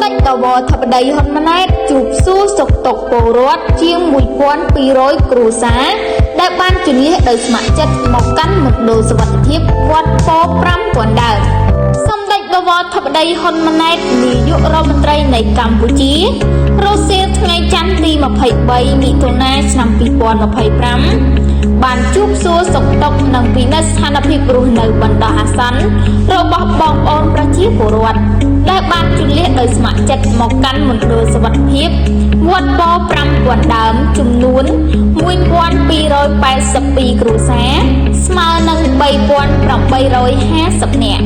ដេចតវធិបតីហ៊ុនម៉ាណែតជួបសួរសុខទុក្ខពលរដ្ឋជាង 1200 គ្រួសារដែលបានជម្លៀសដោយស្ម័គ្រចិត្តមកកាន់មណ្ឌលសុវត្ថិភាពវត្តពោធិ៍5000ដើមសម្ដេចតវធិបតីហ៊ុនម៉ាណែតនាយករដ្ឋមន្ត្រីនៃកម្ពុជារសៀលថ្ងៃច័ន្ទទី23មិថុនាឆ្នាំ2025បានជួបសួរសុខទុក្ខនិងពិនិត្យស្ថានភាពរស់នៅបណ្ដោះអាសន្នរបស់បងប្អូនប្រជាពលរដ្ឋដែលបានជម្លៀសដោយស្ម័គ្រចិត្តមកកាន់មណ្ឌលសុវត្ថិភាពវត្តពោធិ៍5000ដើមចំនួន 1282 គ្រួសារស្មើនឹង 3850 នាក់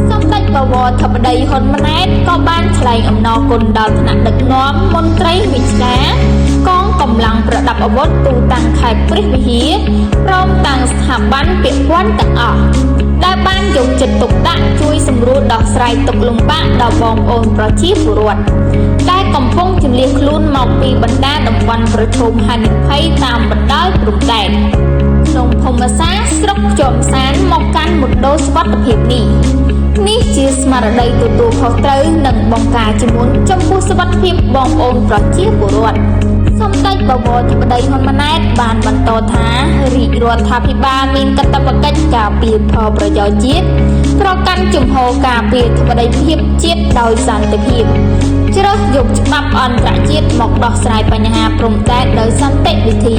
សម្ដេចបវរធិបតីហ៊ុនម៉ាណែតក៏បានថ្លែងអំណរគុណដល់ថ្នាក់ដឹកនាំមន្ត្រីវិជ្ជាកងកម្លាំងប្រដាប់អាវុធទូទាំងខេត្តព្រះវិហារព្រមទាំងស្ថាប័នពាក់ព័ន្ធទាំងអស់ដែលបានយកចិត្តទុកដាក់ជួយសម្រួលដោះស្រាយទុក្ខលំបាកដល់បងប្អូនប្រជាពលរដ្ឋដែលកំពុងជម្លៀសខ្លួនមកពីបណ្ដាតំបន់ប្រឈមហានិភ័យតាមបណ្ដោយព្រំដែនក្នុងភូមិសាស្ត្រស្រុកជាំសានមកកាន់មណ្ឌលសុវត្ថិភាពនេះជាស្មារតីទទួលខុសត្រូវនិងបង្ការជាមុនចំពោះសុវត្ថិភាពបងប្អូនប្រជាពលរដ្ឋសម្ដេចបវរធិបតីហ៊ុនម៉ាណែតបានបន្តថារាជរដ្ឋាភិបាលមានកាតព្វកិច្ចការពារផលប្រយោជន៍ជាតិប្រកាន់ជំហរការពារធិបតីភាពជាតិដោយសន្តិភាពជ្រើសយកច្បាប់អន្តរជាតិមកដោះស្រាយបញ្ហាព្រំដែនដោយសន្តិវិធី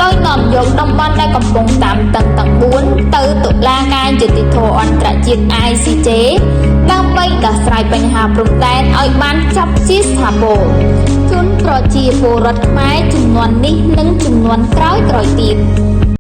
ដោយនាំយកតំបន់ដែលកំពុងតានតឹងទាំង4ទៅតុលាការយុត្តិធម៌អន្តរជាតិ ICJ ដើម្បីដោះស្រាយបញ្ហាព្រំដែនឲ្យបានចប់ជាស្ថាពរជូនប្រជាពលរដ្ឋខ្មែរជំនាន់នេះនិងជំនាន់ក្រោយៗទៀត